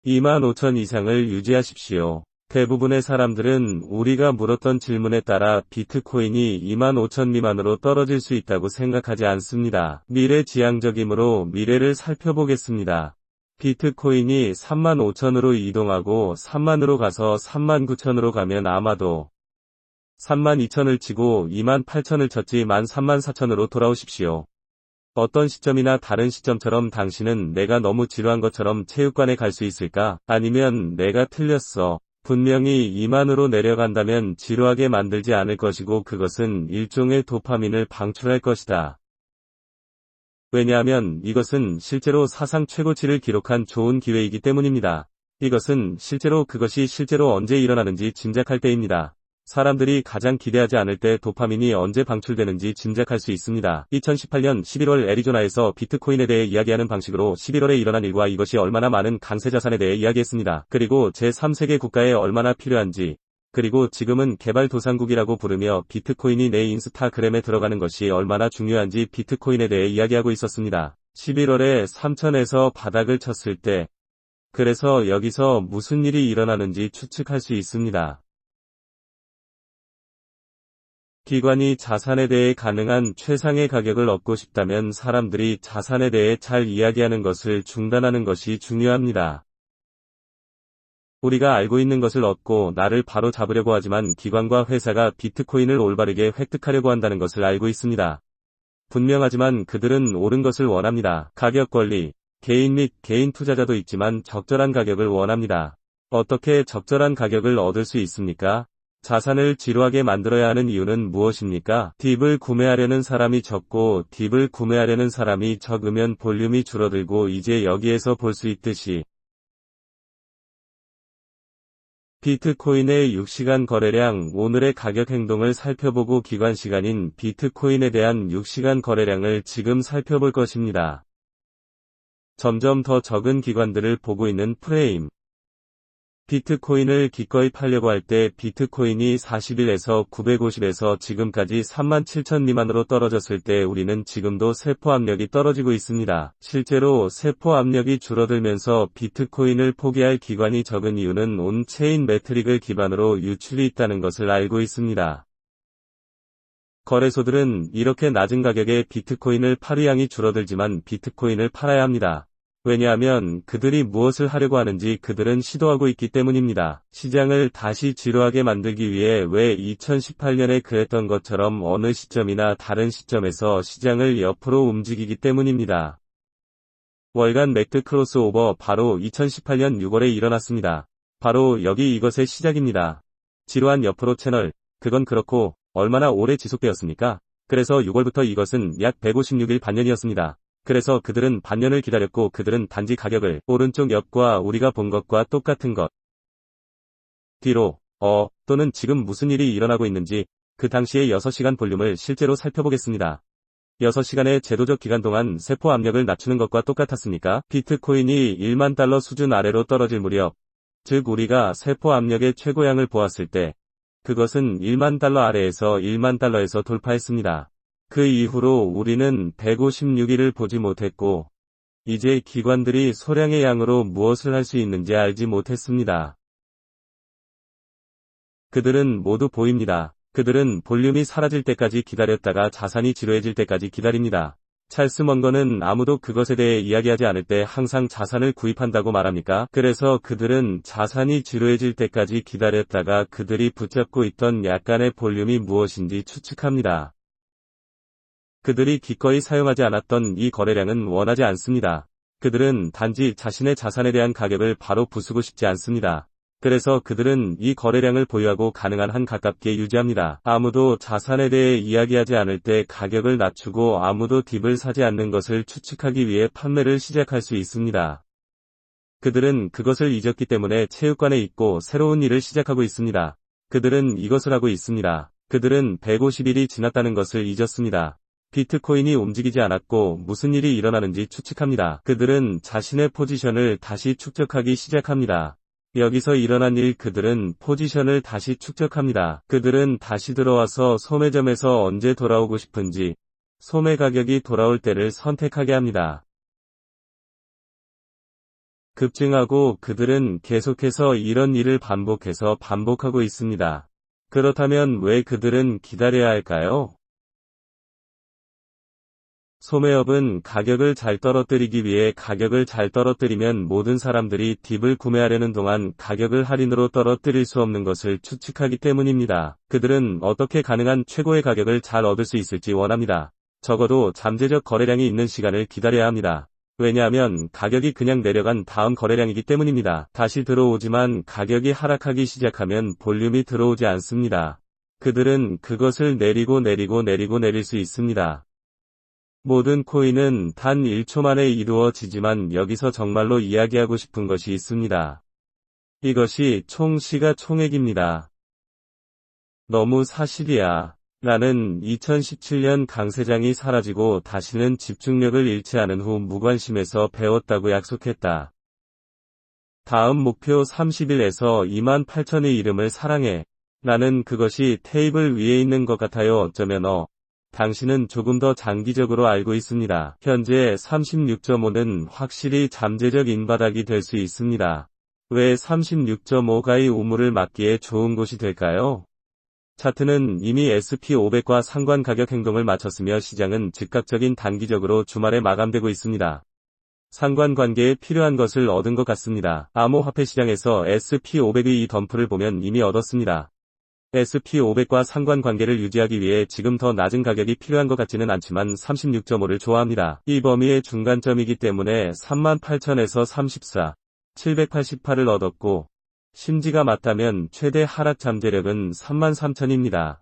25,000 이상을 유지하십시오. 대부분의 사람들은 우리가 물었던 질문에 따라 비트코인이 25,000 미만으로 떨어질 수 있다고 생각하지 않습니다. 미래지향적이므로 미래를 살펴보겠습니다. 비트코인이 35,000으로 이동하고 30,000으로 가서 39,000으로 가면 아마도 32,000을 치고 28,000을 쳤지 34,000으로 돌아오십시오. 어떤 시점이나 다른 시점처럼 당신은 내가 너무 지루한 것처럼 체육관에 갈 수 있을까? 아니면 내가 틀렸어. 분명히 20,000으로 내려간다면 지루하게 만들지 않을 것이고 그것은 일종의 도파민을 방출할 것이다. 왜냐하면 이것은 실제로 사상 최고치를 기록한 좋은 기회이기 때문입니다. 이것은 실제로 그것이 실제로 언제 일어나는지 짐작할 때입니다. 사람들이 가장 기대하지 않을 때 도파민이 언제 방출되는지 짐작할 수 있습니다. 2018년 11월 애리조나에서 비트코인에 대해 이야기하는 방식으로 11월에 일어난 일과 이것이 얼마나 많은 강세 자산에 대해 이야기했습니다. 그리고 제3세계 국가에 얼마나 필요한지, 그리고 지금은 개발도상국이라고 부르며 비트코인이 내 인스타그램에 들어가는 것이 얼마나 중요한지 비트코인에 대해 이야기하고 있었습니다. 11월에 3,000에서 바닥을 쳤을 때 그래서 여기서 무슨 일이 일어나는지 추측할 수 있습니다. 기관이 자산에 대해 가능한 최상의 가격을 얻고 싶다면 사람들이 자산에 대해 잘 이야기하는 것을 중단하는 것이 중요합니다. 우리가 알고 있는 것을 얻고 나를 바로 잡으려고 하지만 기관과 회사가 비트코인을 올바르게 획득하려고 한다는 것을 알고 있습니다. 분명하지만 그들은 옳은 것을 원합니다. 가격 권리, 개인 및 개인 투자자도 있지만 적절한 가격을 원합니다. 어떻게 적절한 가격을 얻을 수 있습니까? 자산을 지루하게 만들어야 하는 이유는 무엇입니까? 딥을 구매하려는 사람이 적고 딥을 구매하려는 사람이 적으면 볼륨이 줄어들고 이제 여기에서 볼 수 있듯이 비트코인의 6시간 거래량 오늘의 가격 행동을 살펴보고 기관 시간인 비트코인에 대한 6시간 거래량을 지금 살펴볼 것입니다. 점점 더 적은 기관들을 보고 있는 프레임. 비트코인을 기꺼이 팔려고 할 때 비트코인이 40일에서 950에서 지금까지 37,000 미만으로 떨어졌을 때 우리는 지금도 세포 압력이 떨어지고 있습니다. 실제로 세포 압력이 줄어들면서 비트코인을 포기할 기관이 적은 이유는 온체인 매트릭을 기반으로 유출이 있다는 것을 알고 있습니다. 거래소들은 이렇게 낮은 가격에 비트코인을 팔 의향이 줄어들지만 비트코인을 팔아야 합니다. 왜냐하면 그들이 무엇을 하려고 하는지 그들은 시도하고 있기 때문입니다. 시장을 다시 지루하게 만들기 위해 왜 2018년에 그랬던 것처럼 어느 시점이나 다른 시점에서 시장을 옆으로 움직이기 때문입니다. 월간 맥드 크로스오버 바로 2018년 6월에 일어났습니다. 바로 여기 이것의 시작입니다. 지루한 옆으로 채널, 그건 그렇고 얼마나 오래 지속되었습니까? 그래서 6월부터 이것은 약 156일 반년이었습니다. 그래서 그들은 반년을 기다렸고 그들은 단지 가격을 오른쪽 옆과 우리가 본 것과 똑같은 것 뒤로 또는 지금 무슨 일이 일어나고 있는지 그 당시의 6시간 볼륨을 실제로 살펴보겠습니다. 6시간의 제도적 기간 동안 세포 압력을 낮추는 것과 똑같았습니까? 비트코인이 1만 달러 수준 아래로 떨어질 무렵, 즉 우리가 세포 압력의 최고량을 보았을 때 그것은 1만 달러 아래에서 1만 달러에서 돌파했습니다. 그 이후로 우리는 156일을 보지 못했고 이제 기관들이 소량의 양으로 무엇을 할 수 있는지 알지 못했습니다. 그들은 모두 보입니다. 그들은 볼륨이 사라질 때까지 기다렸다가 자산이 지루해질 때까지 기다립니다. 찰스 먼거는 아무도 그것에 대해 이야기하지 않을 때 항상 자산을 구입한다고 말합니까? 그래서 그들은 자산이 지루해질 때까지 기다렸다가 그들이 붙잡고 있던 약간의 볼륨이 무엇인지 추측합니다. 그들이 기꺼이 사용하지 않았던 이 거래량은 원하지 않습니다. 그들은 단지 자신의 자산에 대한 가격을 바로 부수고 싶지 않습니다. 그래서 그들은 이 거래량을 보유하고 가능한 한 가깝게 유지합니다. 아무도 자산에 대해 이야기하지 않을 때 가격을 낮추고 아무도 딥을 사지 않는 것을 추측하기 위해 판매를 시작할 수 있습니다. 그들은 그것을 잊었기 때문에 체육관에 있고 새로운 일을 시작하고 있습니다. 그들은 이것을 하고 있습니다. 그들은 150일이 지났다는 것을 잊었습니다. 비트코인이 움직이지 않았고 무슨 일이 일어나는지 추측합니다. 그들은 자신의 포지션을 다시 축적하기 시작합니다. 여기서 일어난 일 그들은 포지션을 다시 축적합니다. 그들은 다시 들어와서 소매점에서 언제 돌아오고 싶은지 소매 가격이 돌아올 때를 선택하게 합니다. 급증하고 그들은 계속해서 이런 일을 반복하고 있습니다. 그렇다면 왜 그들은 기다려야 할까요? 소매업은 가격을 잘 떨어뜨리기 위해 가격을 잘 떨어뜨리면 모든 사람들이 딥을 구매하려는 동안 가격을 할인으로 떨어뜨릴 수 없는 것을 추측하기 때문입니다. 그들은 어떻게 가능한 최고의 가격을 잘 얻을 수 있을지 원합니다. 적어도 잠재적 거래량이 있는 시간을 기다려야 합니다. 왜냐하면 가격이 그냥 내려간 다음 거래량이기 때문입니다. 다시 들어오지만 가격이 하락하기 시작하면 볼륨이 들어오지 않습니다. 그들은 그것을 내릴 수 있습니다. 모든 코인은 단 1초 만에 이루어지지만 여기서 정말로 이야기하고 싶은 것이 있습니다. 이것이 총 시가총액입니다. 너무 사실이야. 나는 2017년 강세장이 사라지고 다시는 집중력을 잃지 않은 후 무관심에서 배웠다고 약속했다. 다음 목표 30일에서 28,000의 이름을 사랑해. 나는 그것이 테이블 위에 있는 것 같아요. 어쩌면 당신은 조금 더 장기적으로 알고 있습니다. 현재 36.5는 확실히 잠재적 인바닥이 될 수 있습니다. 왜 36.5가 이 우물을 막기에 좋은 곳이 될까요? 차트는 이미 SP500과 상관 가격 행동을 마쳤으며 시장은 즉각적인 단기적으로 주말에 마감되고 있습니다. 상관관계에 필요한 것을 얻은 것 같습니다. 암호화폐 시장에서 SP500의 이 덤프를 보면 이미 얻었습니다. SP500과 상관관계를 유지하기 위해 지금 더 낮은 가격이 필요한 것 같지는 않지만 36.5를 좋아합니다. 이 범위의 중간점이기 때문에 38,000에서 34, 788을 얻었고 심지가 맞다면 최대 하락 잠재력은 33,000입니다.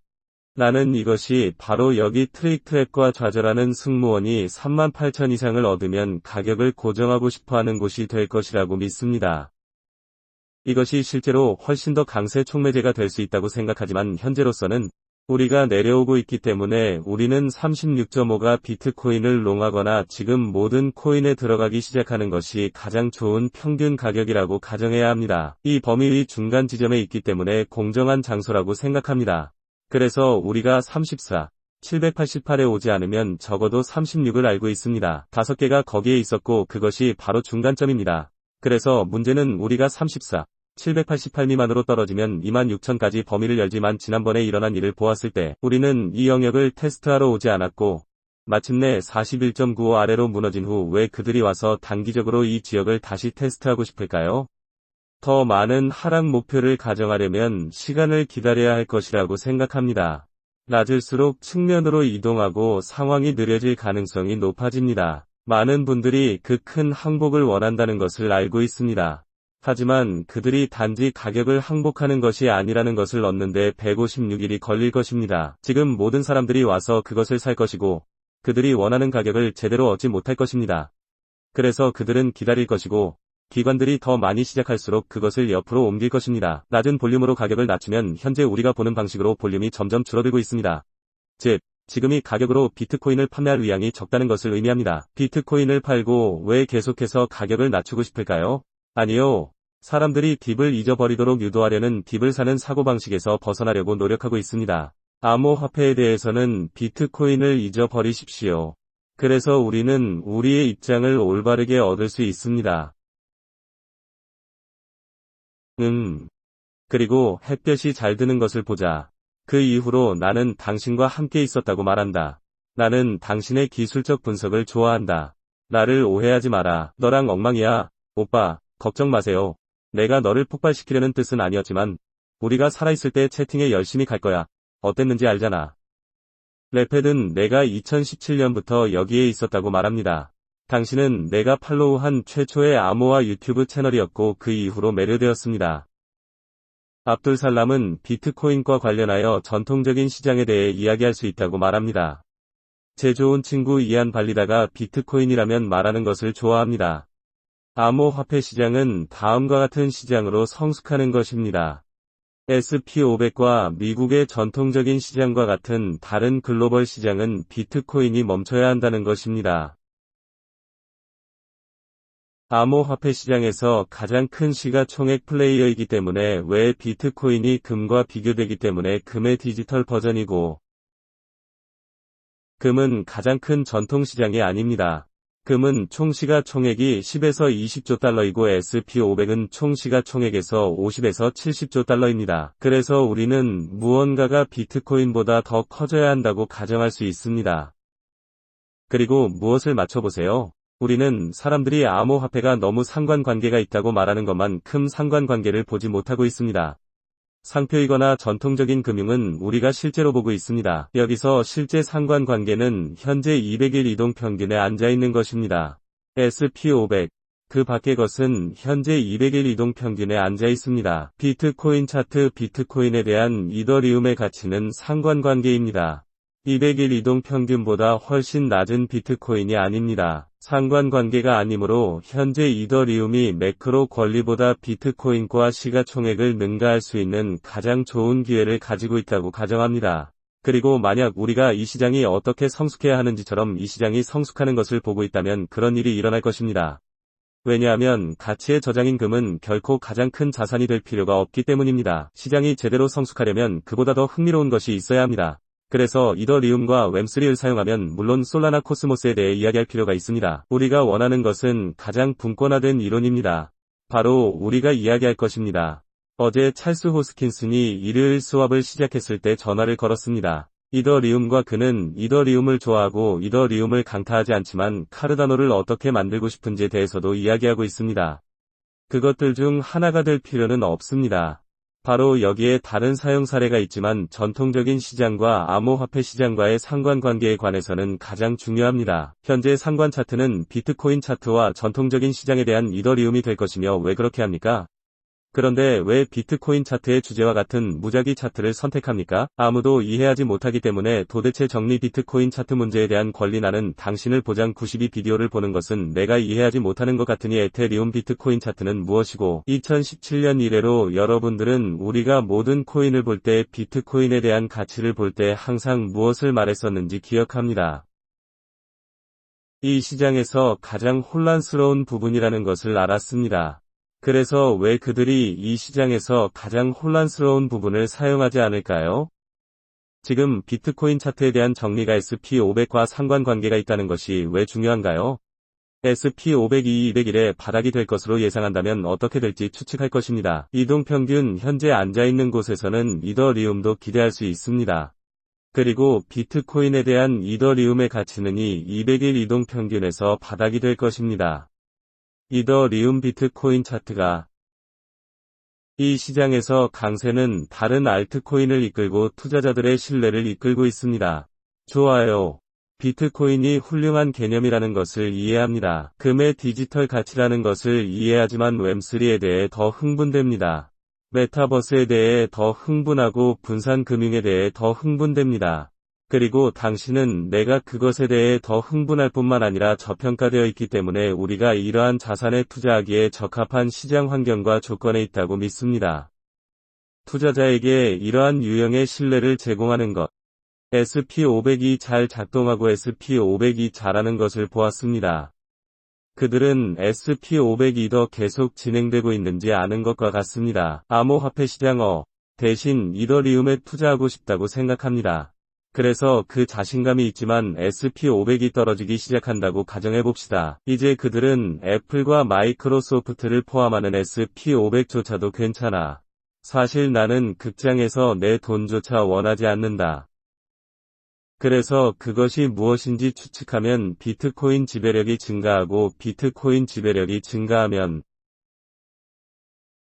나는 이것이 바로 여기 트릭트랩과 좌절하는 승무원이 38,000 이상을 얻으면 가격을 고정하고 싶어하는 곳이 될 것이라고 믿습니다. 이것이 실제로 훨씬 더 강세 촉매제가 될 수 있다고 생각하지만 현재로서는 우리가 내려오고 있기 때문에 우리는 36.5가 비트코인을 롱하거나 지금 모든 코인에 들어가기 시작하는 것이 가장 좋은 평균 가격이라고 가정해야 합니다. 이 범위의 중간 지점에 있기 때문에 공정한 장소라고 생각합니다. 그래서 우리가 34, 788에 오지 않으면 적어도 36을 알고 있습니다. 5개가 거기에 있었고 그것이 바로 중간점입니다. 그래서 문제는 우리가 34, 788 미만으로 떨어지면 26,000까지 범위를 열지만 지난번에 일어난 일을 보았을 때 우리는 이 영역을 테스트하러 오지 않았고 마침내 41.95 아래로 무너진 후 왜 그들이 와서 단기적으로 이 지역을 다시 테스트하고 싶을까요? 더 많은 하락 목표를 가정하려면 시간을 기다려야 할 것이라고 생각합니다. 낮을수록 측면으로 이동하고 상황이 느려질 가능성이 높아집니다. 많은 분들이 그 큰 항복을 원한다는 것을 알고 있습니다. 하지만 그들이 단지 가격을 항복하는 것이 아니라는 것을 얻는데 156일이 걸릴 것입니다. 지금 모든 사람들이 와서 그것을 살 것이고 그들이 원하는 가격을 제대로 얻지 못할 것입니다. 그래서 그들은 기다릴 것이고 기관들이 더 많이 시작할수록 그것을 옆으로 옮길 것입니다. 낮은 볼륨으로 가격을 낮추면 현재 우리가 보는 방식으로 볼륨이 점점 줄어들고 있습니다. 즉, 지금이 가격으로 비트코인을 판매할 의향이 적다는 것을 의미합니다. 비트코인을 팔고 왜 계속해서 가격을 낮추고 싶을까요? 아니요. 사람들이 딥을 잊어버리도록 유도하려는 딥을 사는 사고방식에서 벗어나려고 노력하고 있습니다. 암호화폐에 대해서는 비트코인을 잊어버리십시오. 그래서 우리는 우리의 입장을 올바르게 얻을 수 있습니다. 그리고 햇볕이 잘 드는 것을 보자. 그 이후로 나는 당신과 함께 있었다고 말한다. 나는 당신의 기술적 분석을 좋아한다. 나를 오해하지 마라. 너랑 엉망이야. 오빠, 걱정 마세요. 내가 너를 폭발시키려는 뜻은 아니었지만 우리가 살아있을 때 채팅에 열심히 갈 거야. 어땠는지 알잖아. 레펫은 내가 2017년부터 여기에 있었다고 말합니다. 당신은 내가 팔로우한 최초의 암호화 유튜브 채널이었고 그 이후로 매료되었습니다. 압둘살람은 비트코인과 관련하여 전통적인 시장에 대해 이야기할 수 있다고 말합니다. 제 좋은 친구 이안 발리다가 비트코인이라면 말하는 것을 좋아합니다. 암호화폐 시장은 다음과 같은 시장으로 성숙하는 것입니다. SP500과 미국의 전통적인 시장과 같은 다른 글로벌 시장은 비트코인이 멈춰야 한다는 것입니다. 암호화폐 시장에서 가장 큰 시가총액 플레이어이기 때문에 왜 비트코인이 금과 비교되기 때문에 금의 디지털 버전이고 금은 가장 큰 전통시장이 아닙니다. 금은 총 시가총액이 10에서 20조 달러이고 SP500은 총 시가총액에서 50에서 70조 달러입니다. 그래서 우리는 무언가가 비트코인보다 더 커져야 한다고 가정할 수 있습니다. 그리고 무엇을 맞춰보세요. 우리는 사람들이 암호화폐가 너무 상관관계가 있다고 말하는 것만큼 상관관계를 보지 못하고 있습니다. 상표이거나 전통적인 금융은 우리가 실제로 보고 있습니다. 여기서 실제 상관관계는 현재 200일 이동평균에 앉아있는 것입니다. SP500. 그 밖의 것은 현재 200일 이동평균에 앉아있습니다. 비트코인 차트 비트코인에 대한 이더리움의 가치는 상관관계입니다. 200일 이동평균보다 훨씬 낮은 비트코인이 아닙니다. 상관관계가 아니므로 현재 이더리움이 매크로 권리보다 비트코인과 시가총액을 능가할 수 있는 가장 좋은 기회를 가지고 있다고 가정합니다. 그리고 만약 우리가 이 시장이 어떻게 성숙해야 하는지처럼 이 시장이 성숙하는 것을 보고 있다면 그런 일이 일어날 것입니다. 왜냐하면 가치의 저장인 금은 결코 가장 큰 자산이 될 필요가 없기 때문입니다. 시장이 제대로 성숙하려면 그보다 더 흥미로운 것이 있어야 합니다. 그래서 이더리움과 웸3를 사용하면 물론 솔라나 코스모스에 대해 이야기할 필요가 있습니다. 우리가 원하는 것은 가장 분권화된 이론입니다. 바로 우리가 이야기할 것입니다. 어제 찰스 호스킨슨이 일요일 수업을 시작했을 때 전화를 걸었습니다. 이더리움과 그는 이더리움을 좋아하고 이더리움을 강타하지 않지만 카르다노를 어떻게 만들고 싶은지에 대해서도 이야기하고 있습니다. 그것들 중 하나가 될 필요는 없습니다. 바로 여기에 다른 사용 사례가 있지만 전통적인 시장과 암호화폐 시장과의 상관관계에 관해서는 가장 중요합니다. 현재 상관 차트는 비트코인 차트와 전통적인 시장에 대한 이더리움이 될 것이며 왜 그렇게 합니까? 그런데 왜 비트코인 차트의 주제와 같은 무작위 차트를 선택합니까? 아무도 이해하지 못하기 때문에 도대체 정리 비트코인 차트 문제에 대한 권리 나는 당신을 보장 92 비디오를 보는 것은 내가 이해하지 못하는 것 같으니 에테리움 비트코인 차트는 무엇이고 2017년 이래로 여러분들은 우리가 모든 코인을 볼 때 비트코인에 대한 가치를 볼 때 항상 무엇을 말했었는지 기억합니다. 이 시장에서 가장 혼란스러운 부분이라는 것을 알았습니다. 그래서 왜 그들이 이 시장에서 가장 혼란스러운 부분을 사용하지 않을까요? 지금 비트코인 차트에 대한 정리가 SP500과 상관관계가 있다는 것이 왜 중요한가요? SP500이 200일에 바닥이 될 것으로 예상한다면 어떻게 될지 추측할 것입니다. 이동평균 현재 앉아있는 곳에서는 이더리움도 기대할 수 있습니다. 그리고 비트코인에 대한 이더리움의 가치는 이 200일 이동평균에서 바닥이 될 것입니다. 이더리움 비트코인 차트가 이 시장에서 강세는 다른 알트코인을 이끌고 투자자들의 신뢰를 이끌고 있습니다. 좋아요. 비트코인이 훌륭한 개념이라는 것을 이해합니다. 금의 디지털 가치라는 것을 이해하지만 웸3에 대해 더 흥분됩니다. 메타버스에 대해 더 흥분하고 분산금융에 대해 더 흥분됩니다. 그리고 당신은 내가 그것에 대해 더 흥분할 뿐만 아니라 저평가되어 있기 때문에 우리가 이러한 자산에 투자하기에 적합한 시장 환경과 조건에 있다고 믿습니다. 투자자에게 이러한 유형의 신뢰를 제공하는 것. SP500이 잘 작동하고 SP500이 잘하는 것을 보았습니다. 그들은 SP500이 더 계속 진행되고 있는지 아는 것과 같습니다. 암호화폐 시장 대신 이더리움에 투자하고 싶다고 생각합니다. 그래서 그 자신감이 있지만 SP500이 떨어지기 시작한다고 가정해봅시다. 이제 그들은 애플과 마이크로소프트를 포함하는 SP500조차도 괜찮아. 사실 나는 극장에서 내 돈조차 원하지 않는다. 그래서 그것이 무엇인지 추측하면 비트코인 지배력이 증가하고 비트코인 지배력이 증가하면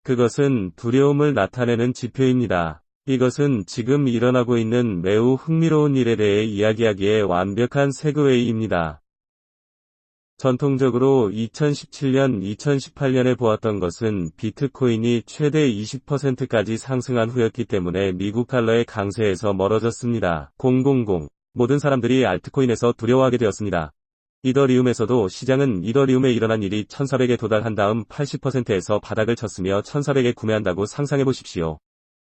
그것은 두려움을 나타내는 지표입니다. 이것은 지금 일어나고 있는 매우 흥미로운 일에 대해 이야기하기에 완벽한 세그웨이입니다. 전통적으로 2017년, 2018년에 보았던 것은 비트코인이 최대 20%까지 상승한 후였기 때문에 미국 달러의 강세에서 멀어졌습니다. 000. 모든 사람들이 알트코인에서 두려워하게 되었습니다. 이더리움에서도 시장은 이더리움에 일어난 일이 1400에 도달한 다음 80%에서 바닥을 쳤으며 1400에 구매한다고 상상해보십시오.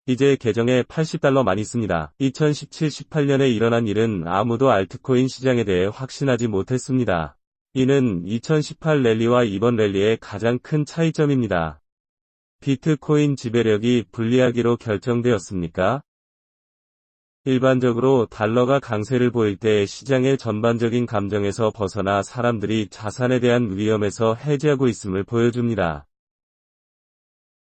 이제 계정에 $80만 있습니다. 2017-18년에 일어난 일은 아무도 알트코인 시장에 대해 확신하지 못했습니다. 이는 2018 랠리와 이번 랠리의 가장 큰 차이점입니다. 비트코인 지배력이 불리하기로 결정되었습니까? 일반적으로 달러가 강세를 보일 때 시장의 전반적인 감정에서 벗어나 사람들이 자산에 대한 위험에서 해지하고 있음을 보여줍니다.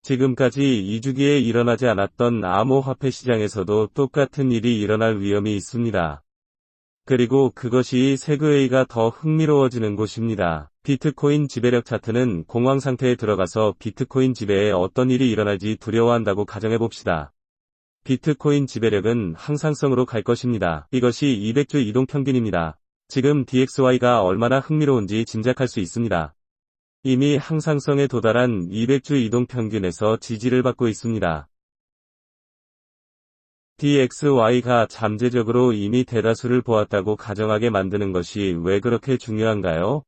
지금까지 2주기에 일어나지 않았던 암호화폐 시장에서도 똑같은 일이 일어날 위험이 있습니다. 그리고 그것이 세그웨이가 더 흥미로워지는 곳입니다. 비트코인 지배력 차트는 공황 상태에 들어가서 비트코인 지배에 어떤 일이 일어날지 두려워한다고 가정해봅시다. 비트코인 지배력은 항상성으로 갈 것입니다. 이것이 200주 이동평균입니다. 지금 DXY가 얼마나 흥미로운지 짐작할 수 있습니다. 이미 항상성에 도달한 200주 이동평균에서 지지를 받고 있습니다. DXY가 잠재적으로 이미 대다수를 보았다고 가정하게 만드는 것이 왜 그렇게 중요한가요?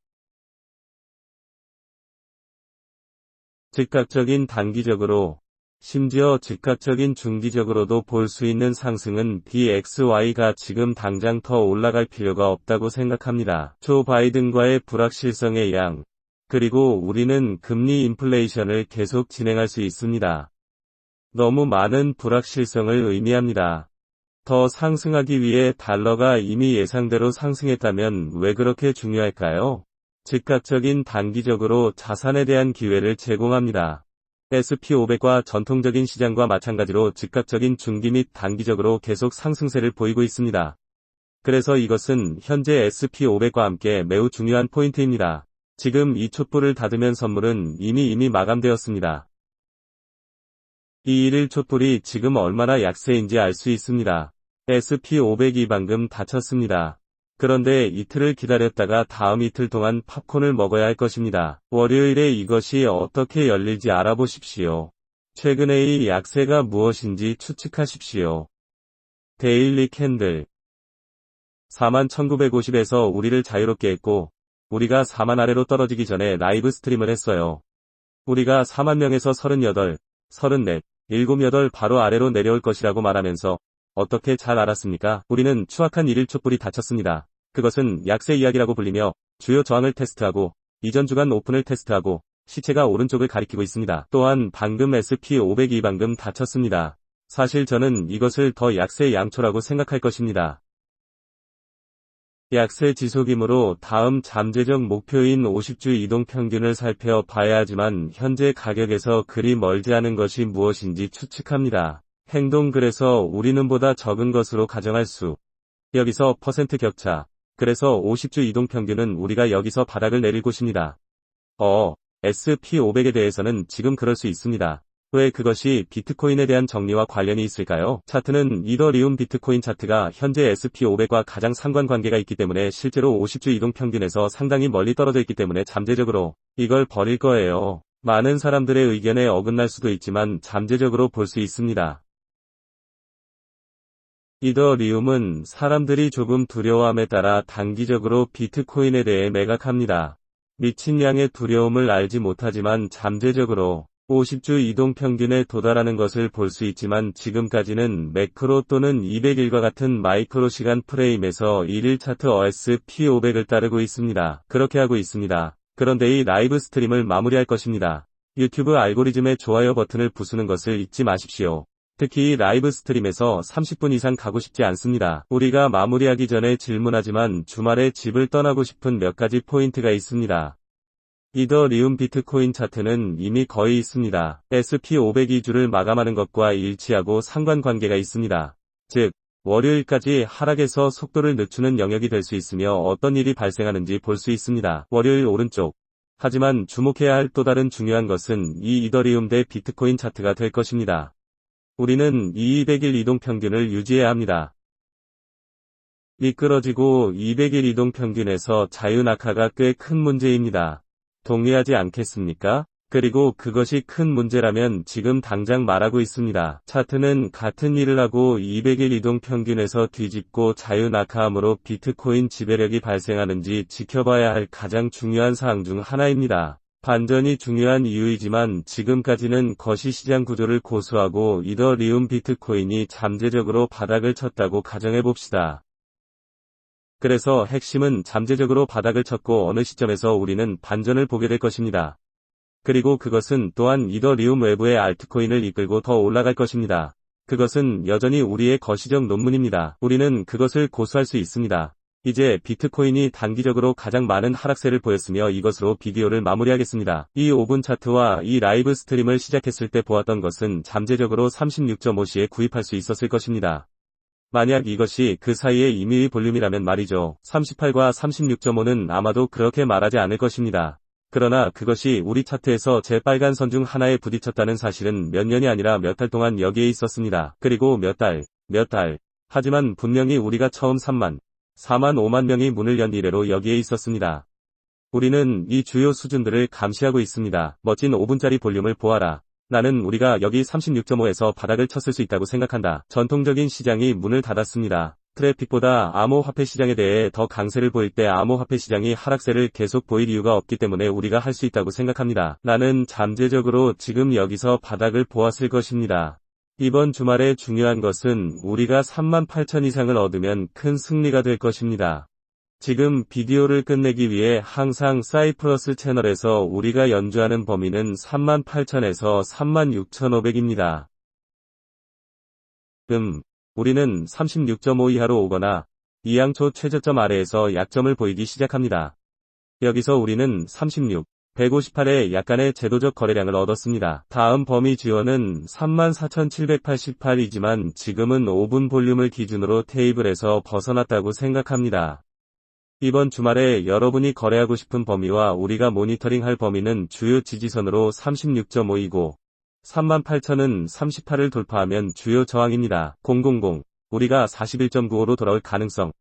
즉각적인 단기적으로, 심지어 즉각적인 중기적으로도 볼 수 있는 상승은 DXY가 지금 당장 더 올라갈 필요가 없다고 생각합니다. 조 바이든과의 불확실성의 양, 그리고 우리는 금리 인플레이션을 계속 진행할 수 있습니다. 너무 많은 불확실성을 의미합니다. 더 상승하기 위해 달러가 이미 예상대로 상승했다면 왜 그렇게 중요할까요? 즉각적인 단기적으로 자산에 대한 기회를 제공합니다. SP500과 전통적인 시장과 마찬가지로 즉각적인 중기 및 단기적으로 계속 상승세를 보이고 있습니다. 그래서 이것은 현재 SP500과 함께 매우 중요한 포인트입니다. 지금 이 촛불을 닫으면 선물은 이미 마감되었습니다. 이 1일 촛불이 지금 얼마나 약세인지 알 수 있습니다. SP500이 방금 닫혔습니다. 그런데 이틀을 기다렸다가 다음 이틀 동안 팝콘을 먹어야 할 것입니다. 월요일에 이것이 어떻게 열릴지 알아보십시오. 최근의 이 약세가 무엇인지 추측하십시오. 데일리 캔들 41,950에서 우리를 자유롭게 했고 우리가 4만 아래로 떨어지기 전에 라이브 스트림을 했어요. 우리가 4만 명에서 38, 34, 78 바로 아래로 내려올 것이라고 말하면서 어떻게 잘 알았습니까? 우리는 추악한 1일 촛불이 닫혔습니다. 그것은 약세 이야기라고 불리며 주요 저항을 테스트하고 이전 주간 오픈을 테스트하고 시체가 오른쪽을 가리키고 있습니다. 또한 방금 SP500이 방금 닫혔습니다. 사실 저는 이것을 더 약세 양초라고 생각할 것입니다. 약세 지속이므로 다음 잠재적 목표인 50주 이동평균을 살펴봐야 하지만 현재 가격에서 그리 멀지 않은 것이 무엇인지 추측합니다. 행동 그래서 우리는 보다 적은 것으로 가정할 수. 여기서 퍼센트 격차. 그래서 50주 이동평균은 우리가 여기서 바닥을 내릴 곳입니다. SP500에 대해서는 지금 그럴 수 있습니다. 왜 그것이 비트코인에 대한 정리와 관련이 있을까요? 차트는 이더리움 비트코인 차트가 현재 SP500과 가장 상관관계가 있기 때문에 실제로 50주 이동평균에서 상당히 멀리 떨어져 있기 때문에 잠재적으로 이걸 버릴 거예요. 많은 사람들의 의견에 어긋날 수도 있지만 잠재적으로 볼 수 있습니다. 이더리움은 사람들이 조금 두려워함에 따라 단기적으로 비트코인에 대해 매각합니다. 미친 양의 두려움을 알지 못하지만 잠재적으로 50주 이동평균에 도달하는 것을 볼 수 있지만 지금까지는 매크로 또는 200일과 같은 마이크로 시간 프레임에서 1일 차트 SP500을 따르고 있습니다. 그렇게 하고 있습니다. 그런데 이 라이브 스트림을 마무리할 것입니다. 유튜브 알고리즘의 좋아요 버튼을 부수는 것을 잊지 마십시오. 특히 이 라이브 스트림에서 30분 이상 가고 싶지 않습니다. 우리가 마무리하기 전에 질문하지만 주말에 집을 떠나고 싶은 몇 가지 포인트가 있습니다. 이더리움 비트코인 차트는 이미 거의 있습니다. SP500이 주를 마감하는 것과 일치하고 상관관계가 있습니다. 즉, 월요일까지 하락에서 속도를 늦추는 영역이 될 수 있으며 어떤 일이 발생하는지 볼 수 있습니다. 월요일 오른쪽. 하지만 주목해야 할 또 다른 중요한 것은 이 이더리움 대 비트코인 차트가 될 것입니다. 우리는 이 200일 이동평균을 유지해야 합니다. 미끄러지고 200일 이동평균에서 자유낙하가 꽤 큰 문제입니다. 동의하지 않겠습니까? 그리고 그것이 큰 문제라면 지금 당장 말하고 있습니다. 차트는 같은 일을 하고 200일 이동평균에서 뒤집고 자유낙하함으로 비트코인 지배력이 발생하는지 지켜봐야 할 가장 중요한 사항 중 하나입니다. 반전이 중요한 이유이지만 지금까지는 거시시장 구조를 고수하고 이더리움 비트코인이 잠재적으로 바닥을 쳤다고 가정해봅시다. 그래서 핵심은 잠재적으로 바닥을 쳤고 어느 시점에서 우리는 반전을 보게 될 것입니다. 그리고 그것은 또한 이더리움 외부의 알트코인을 이끌고 더 올라갈 것입니다. 그것은 여전히 우리의 거시적 논문입니다. 우리는 그것을 고수할 수 있습니다. 이제 비트코인이 단기적으로 가장 많은 하락세를 보였으며 이것으로 비디오를 마무리하겠습니다. 이 5분 차트와 이 라이브 스트림을 시작했을 때 보았던 것은 잠재적으로 36.5시에 구입할 수 있었을 것입니다. 만약 이것이 그 사이의 임의의 볼륨이라면 말이죠. 38과 36.5는 아마도 그렇게 말하지 않을 것입니다. 그러나 그것이 우리 차트에서 제 빨간 선 중 하나에 부딪혔다는 사실은 몇 년이 아니라 몇 달 동안 여기에 있었습니다. 그리고 몇 달. 하지만 분명히 우리가 처음 4만 5만 명이 문을 연 이래로 여기에 있었습니다. 우리는 이 주요 수준들을 감시하고 있습니다. 멋진 5분짜리 볼륨을 보아라. 나는 우리가 여기 36.5에서 바닥을 쳤을 수 있다고 생각한다. 전통적인 시장이 문을 닫았습니다. 트래픽보다 암호화폐 시장에 대해 더 강세를 보일 때 암호화폐 시장이 하락세를 계속 보일 이유가 없기 때문에 우리가 할 수 있다고 생각합니다. 나는 잠재적으로 지금 여기서 바닥을 보았을 것입니다. 이번 주말에 중요한 것은 우리가 38,000 이상을 얻으면 큰 승리가 될 것입니다. 지금 비디오를 끝내기 위해 항상 사이프러스 채널에서 우리가 연주하는 범위는 38,000에서 36,500입니다. 우리는 36.5 이하로 오거나 이양초 최저점 아래에서 약점을 보이기 시작합니다. 여기서 우리는 36, 158의 약간의 제도적 거래량을 얻었습니다. 다음 범위 지원은 34,788이지만 지금은 5분 볼륨을 기준으로 테이블에서 벗어났다고 생각합니다. 이번 주말에 여러분이 거래하고 싶은 범위와 우리가 모니터링할 범위는 주요 지지선으로 36.5이고 38,000은 38을 돌파하면 주요 저항입니다. 000, 우리가 41.95로 돌아올 가능성.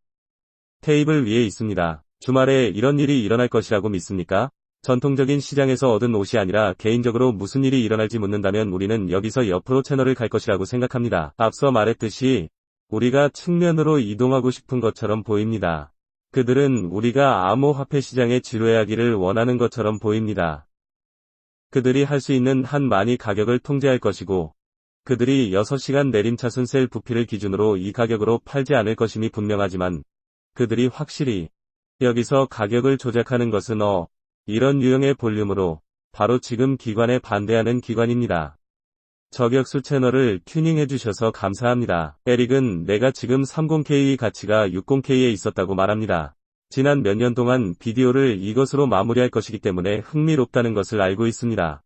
테이블 위에 있습니다. 주말에 이런 일이 일어날 것이라고 믿습니까? 전통적인 시장에서 얻은 옷이 아니라 개인적으로 무슨 일이 일어날지 묻는다면 우리는 여기서 옆으로 채널을 갈 것이라고 생각합니다. 앞서 말했듯이 우리가 측면으로 이동하고 싶은 것처럼 보입니다. 그들은 우리가 암호화폐 시장에 지루해하기를 원하는 것처럼 보입니다. 그들이 할 수 있는 한 많이 가격을 통제할 것이고 그들이 6시간 내림차순 셀 부피를 기준으로 이 가격으로 팔지 않을 것임이 분명하지만 그들이 확실히 여기서 가격을 조작하는 것은 이런 유형의 볼륨으로 바로 지금 기관에 반대하는 기관입니다. 저격수 채널을 튜닝해 주셔서 감사합니다. 에릭은 내가 지금 30K 가치가 60K에 있었다고 말합니다. 지난 몇 년 동안 비디오를 이것으로 마무리할 것이기 때문에 흥미롭다는 것을 알고 있습니다.